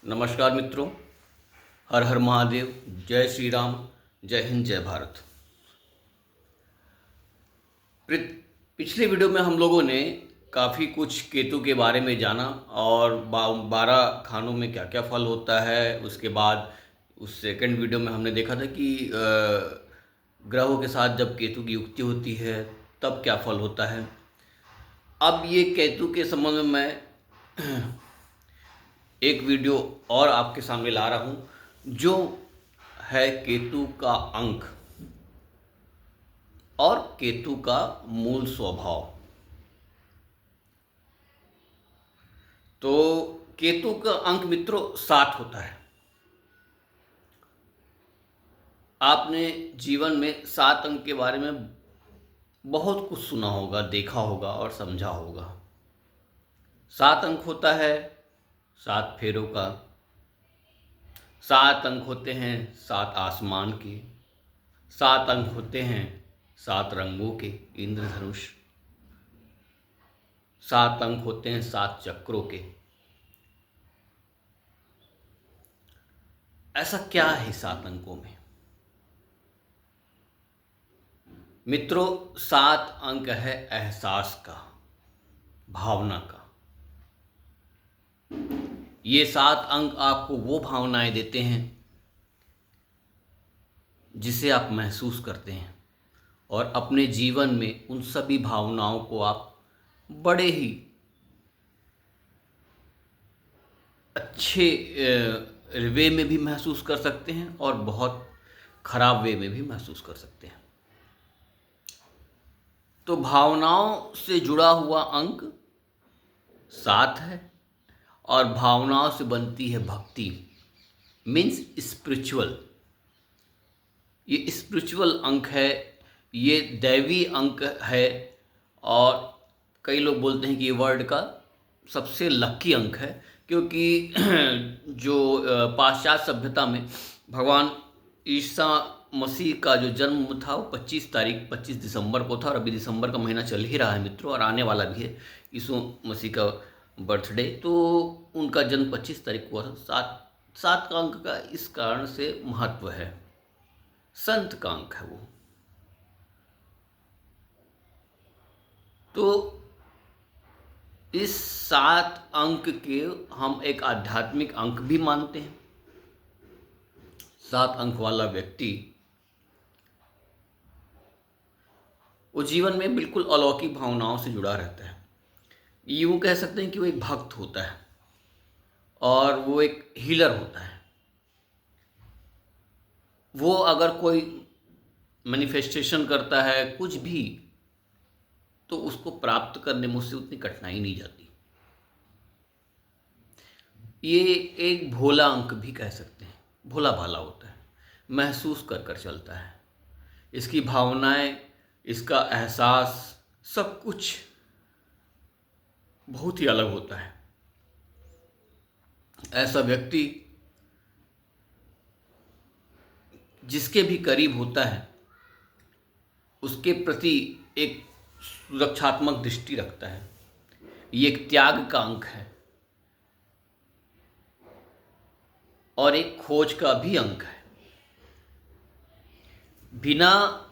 नमस्कार मित्रों। हर हर महादेव। जय श्री राम। जय हिंद। जय भारत। पिछले वीडियो में हम लोगों ने काफ़ी कुछ केतु के बारे में जाना और 12 खानों में क्या क्या फल होता है। उसके बाद उस सेकंड वीडियो में हमने देखा था कि ग्रहों के साथ जब केतु की युक्ति होती है तब क्या फल होता है। अब ये केतु के संबंध में मैं एक वीडियो और आपके सामने ला रहा हूँ जो है केतु का अंक और केतु का मूल स्वभाव। तो केतु का अंक मित्रों 7 होता है। आपने जीवन में 7 अंक के बारे में बहुत कुछ सुना होगा, देखा होगा और समझा होगा। 7 अंक होता है 7 फेरों का। 7 अंक होते हैं 7 आसमान के। 7 अंक होते हैं 7 रंगों के, इंद्रधनुष। 7 अंक होते हैं 7 चक्रों के। ऐसा क्या है 7 अंकों में मित्रों? 7 अंक है एहसास का, भावना का। ये 7 अंक आपको वो भावनाएं देते हैं जिसे आप महसूस करते हैं और अपने जीवन में उन सभी भावनाओं को आप बड़े ही अच्छे वे में भी महसूस कर सकते हैं और बहुत खराब वे में भी महसूस कर सकते हैं। तो भावनाओं से जुड़ा हुआ अंक 7 है और भावनाओं से बनती है भक्ति, मीन्स स्पिरिचुअल। ये स्पिरिचुअल अंक है, ये दैवी अंक है और कई लोग बोलते हैं कि ये वर्ल्ड का सबसे लकी अंक है, क्योंकि जो पाश्चात्य सभ्यता में भगवान ईसा मसीह का जो जन्म था वो 25 दिसंबर को था और अभी दिसंबर का महीना चल ही रहा है मित्रों और आने वाला भी है यीशु मसीह का बर्थडे। तो उनका जन्म 25 तारीख को हुआ था। 7 का अंक का इस कारण से महत्व है, संत का अंक है वो। तो इस 7 अंक के हम एक आध्यात्मिक अंक भी मानते हैं। 7 अंक वाला व्यक्ति वो जीवन में बिल्कुल अलौकिक भावनाओं से जुड़ा रहता है। यूँ कह सकते हैं कि वो एक भक्त होता है और वो एक हीलर होता है। वो अगर कोई मैनिफेस्टेशन करता है कुछ भी तो उसको प्राप्त करने में उससे उतनी कठिनाई नहीं जाती। ये एक भोला अंक भी कह सकते हैं, भोला भाला होता है, महसूस कर कर चलता है। इसकी भावनाएं, इसका एहसास, सब कुछ बहुत ही अलग होता है। ऐसा व्यक्ति जिसके भी करीब होता है उसके प्रति एक सुरक्षात्मक दृष्टि रखता है। ये एक त्याग का अंक है और एक खोज का भी अंक है। बिना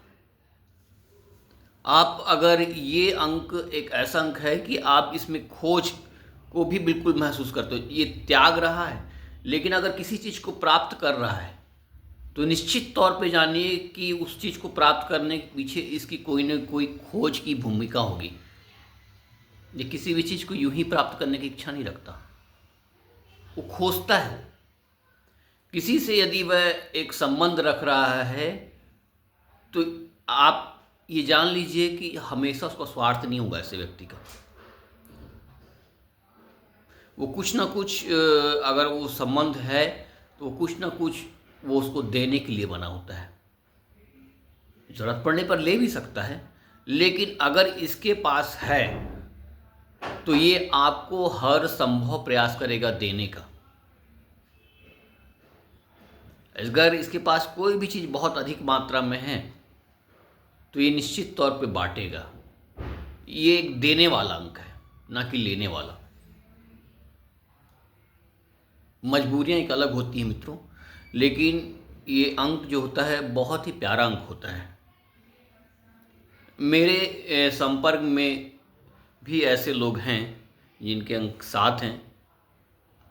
आप अगर ये अंक एक ऐसा अंक है कि आप इसमें खोज को भी बिल्कुल महसूस करते हो, ये त्याग रहा है, लेकिन अगर किसी चीज़ को प्राप्त कर रहा है तो निश्चित तौर पे जानिए कि उस चीज़ को प्राप्त करने के पीछे इसकी कोई न कोई खोज की भूमिका होगी। ये किसी भी चीज़ को यूं ही प्राप्त करने की इच्छा नहीं रखता, वो खोजता है। किसी से यदि वह एक संबंध रख रहा है तो आप ये जान लीजिए कि हमेशा उसका स्वार्थ नहीं होगा ऐसे व्यक्ति का। वो कुछ ना कुछ अगर वो संबंध है तो कुछ ना कुछ वो उसको देने के लिए बना होता है। ज़रूरत पड़ने पर ले भी सकता है, लेकिन अगर इसके पास है तो ये आपको हर संभव प्रयास करेगा देने का। अगर इसके पास कोई भी चीज़ बहुत अधिक मात्रा में है तो ये निश्चित तौर पे बांटेगा। ये एक देने वाला अंक है, ना कि लेने वाला। मजबूरियाँ एक अलग होती हैं मित्रों, लेकिन ये अंक जो होता है बहुत ही प्यारा अंक होता है। मेरे संपर्क में भी ऐसे लोग हैं जिनके अंक 7 हैं,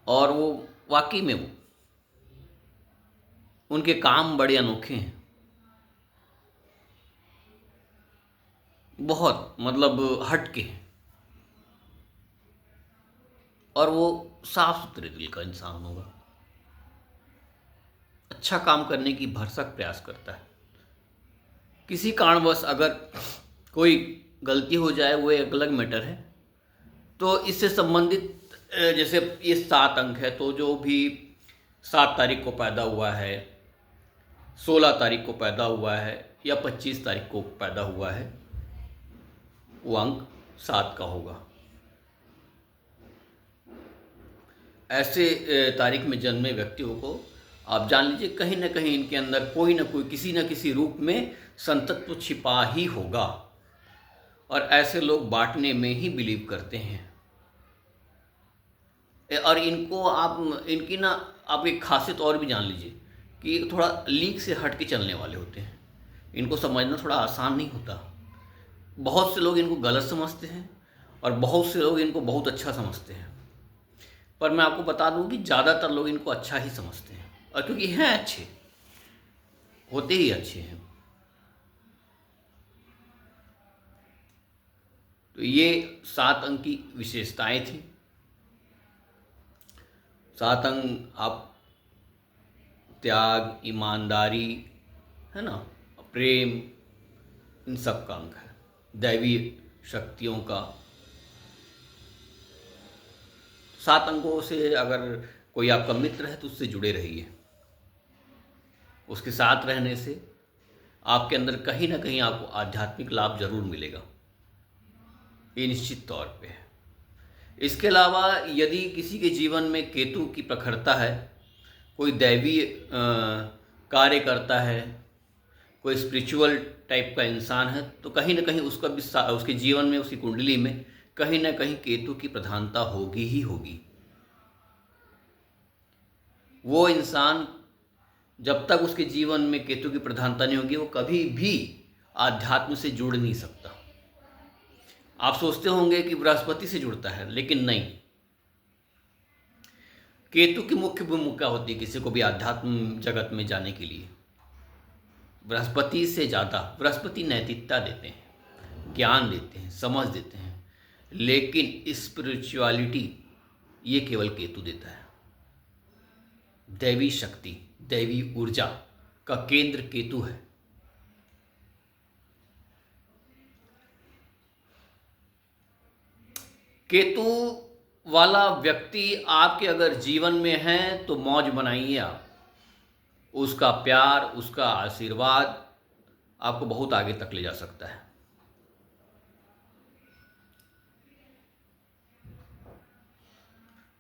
और वो वाकई में उनके काम बड़े अनोखे हैं, बहुत मतलब हट के हैं, और वो साफ सुथरे दिल का इंसान होगा, अच्छा काम करने की भरसक प्रयास करता है। किसी कारणवश अगर कोई गलती हो जाए वो एक अलग मैटर है। तो इससे संबंधित जैसे ये 7 अंक है, तो जो भी 7 तारीख को पैदा हुआ है, 16 तारीख को पैदा हुआ है, या 25 तारीख को पैदा हुआ है, वो अंक 7 का होगा। ऐसे तारीख में जन्मे व्यक्तियों को आप जान लीजिए कहीं ना कहीं इनके अंदर कोई ना कोई किसी न किसी रूप में संतत्व छिपा ही होगा, और ऐसे लोग बांटने में ही बिलीव करते हैं। और इनको इनकी ना आप एक खासियत और भी जान लीजिए कि थोड़ा लीक से हट के चलने वाले होते हैं। इनको समझना थोड़ा आसान नहीं होता। बहुत से लोग इनको गलत समझते हैं और बहुत से लोग इनको बहुत अच्छा समझते हैं, पर मैं आपको बता दूं कि ज़्यादातर लोग इनको अच्छा ही समझते हैं, और क्योंकि हैं अच्छे, होते ही अच्छे हैं। तो ये 7 अंक की विशेषताएं थी। 7 अंक आप त्याग, ईमानदारी, है ना, प्रेम, इन सब का अंक है, दैवीय शक्तियों का। 7 अंकों से अगर कोई आपका मित्र है तो उससे जुड़े रहिए। उसके साथ रहने से आपके अंदर कहीं ना कहीं आपको आध्यात्मिक लाभ जरूर मिलेगा, ये निश्चित तौर पे है। इसके अलावा यदि किसी के जीवन में केतु की प्रखरता है, कोई दैवीय कार्य करता है, कोई स्पिरिचुअल टाइप का इंसान है, तो कहीं ना कहीं उसका भी उसके जीवन में, उसकी कुंडली में कहीं ना कहीं केतु की प्रधानता होगी ही होगी। वो इंसान जब तक उसके जीवन में केतु की प्रधानता नहीं होगी, वो कभी भी आध्यात्म से जुड़ नहीं सकता। आप सोचते होंगे कि बृहस्पति से जुड़ता है, लेकिन नहीं। केतु की मुख्य भूमिका होती है किसी को भी आध्यात्म जगत में जाने के लिए। बृहस्पति से ज़्यादा बृहस्पति नैतिकता देते हैं, ज्ञान देते हैं, समझ देते हैं, लेकिन स्पिरिचुअलिटी ये केवल केतु देता है। दैवी शक्ति, दैवी ऊर्जा का केंद्र केतु है। केतु वाला व्यक्ति आपके अगर जीवन में है तो मौज बनाइए आप। उसका प्यार, उसका आशीर्वाद आपको बहुत आगे तक ले जा सकता है।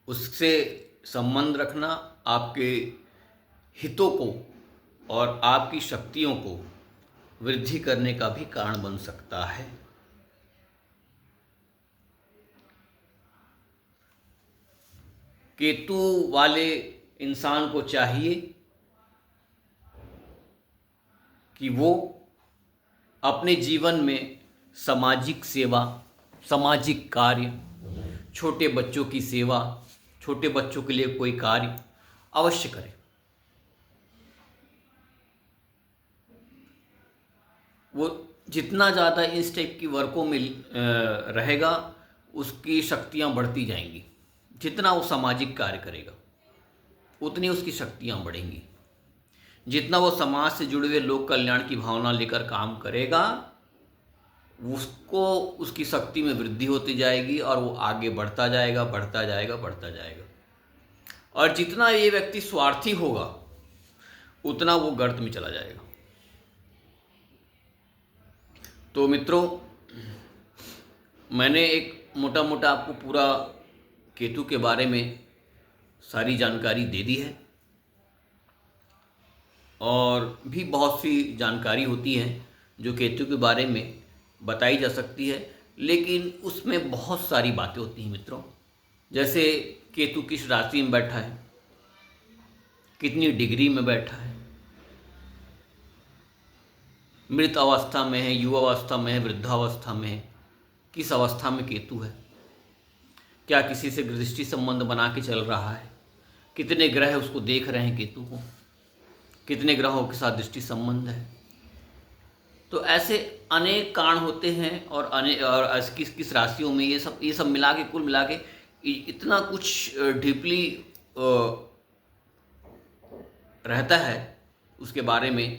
उससे संबंध रखना आपके हितों को और आपकी शक्तियों को वृद्धि करने का भी कारण बन सकता है। केतु वाले इंसान को चाहिए कि वो अपने जीवन में सामाजिक सेवा, सामाजिक कार्य, छोटे बच्चों की सेवा, छोटे बच्चों के लिए कोई कार्य अवश्य करे। वो जितना ज़्यादा इस टाइप की वर्कों में रहेगा, उसकी शक्तियाँ बढ़ती जाएंगी। जितना वो सामाजिक कार्य करेगा उतनी उसकी शक्तियाँ बढ़ेंगी। जितना वो समाज से जुड़े हुए लोक कल्याण की भावना लेकर काम करेगा, उसको उसकी शक्ति में वृद्धि होती जाएगी और वो आगे बढ़ता जाएगा, बढ़ता जाएगा, बढ़ता जाएगा। और जितना ये व्यक्ति स्वार्थी होगा उतना वो गर्त में चला जाएगा। तो मित्रों, मैंने एक मोटा मोटा आपको पूरा केतु के बारे में सारी जानकारी दे दी है, और भी बहुत सी जानकारी होती है जो केतु के बारे में बताई जा सकती है, लेकिन उसमें बहुत सारी बातें होती हैं मित्रों। जैसे केतु किस राशि में बैठा है, कितनी डिग्री में बैठा है, मृत अवस्था में है, युवावस्था में है, वृद्धावस्था में है, किस अवस्था में केतु है, क्या किसी से दृष्टि संबंध बना के चल रहा है, कितने ग्रह उसको देख रहे हैं केतु को, कितने ग्रहों के साथ दृष्टि संबंध है। तो ऐसे अनेक कारण होते हैं और किस किस राशियों में ये सब मिला के, कुल मिला के इतना कुछ डीपली रहता है उसके बारे में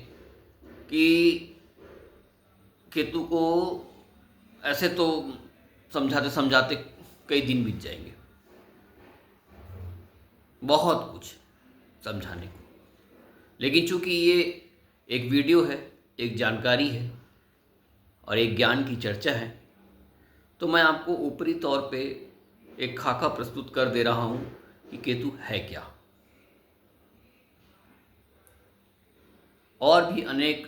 कि केतु को ऐसे तो समझाते समझाते कई दिन बीत जाएंगे, बहुत कुछ समझाने को। लेकिन चूंकि ये एक वीडियो है, एक जानकारी है और एक ज्ञान की चर्चा है, तो मैं आपको ऊपरी तौर पे एक खाका प्रस्तुत कर दे रहा हूँ कि केतु है क्या। और भी अनेक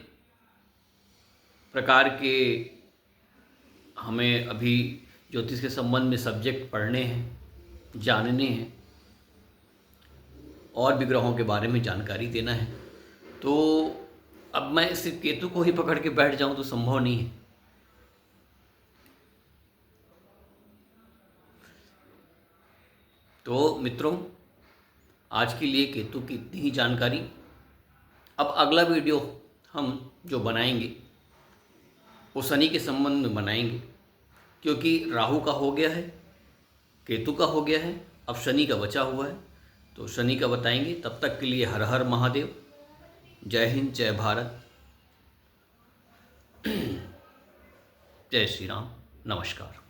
प्रकार के हमें अभी ज्योतिष के संबंध में सब्जेक्ट पढ़ने हैं, जानने हैं, और भी ग्रहों के बारे में जानकारी देना है। तो अब मैं सिर्फ केतु को ही पकड़ के बैठ जाऊं तो संभव नहीं है। तो मित्रों, आज के लिए केतु की इतनी ही जानकारी। अब अगला वीडियो हम जो बनाएंगे वो शनि के संबंध में बनाएंगे, क्योंकि राहु का हो गया है, केतु का हो गया है, अब शनि का बचा हुआ है, तो शनि का बताएंगे। तब तक के लिए हर हर महादेव, जय हिंद, जय भारत, जय श्री राम, नमस्कार।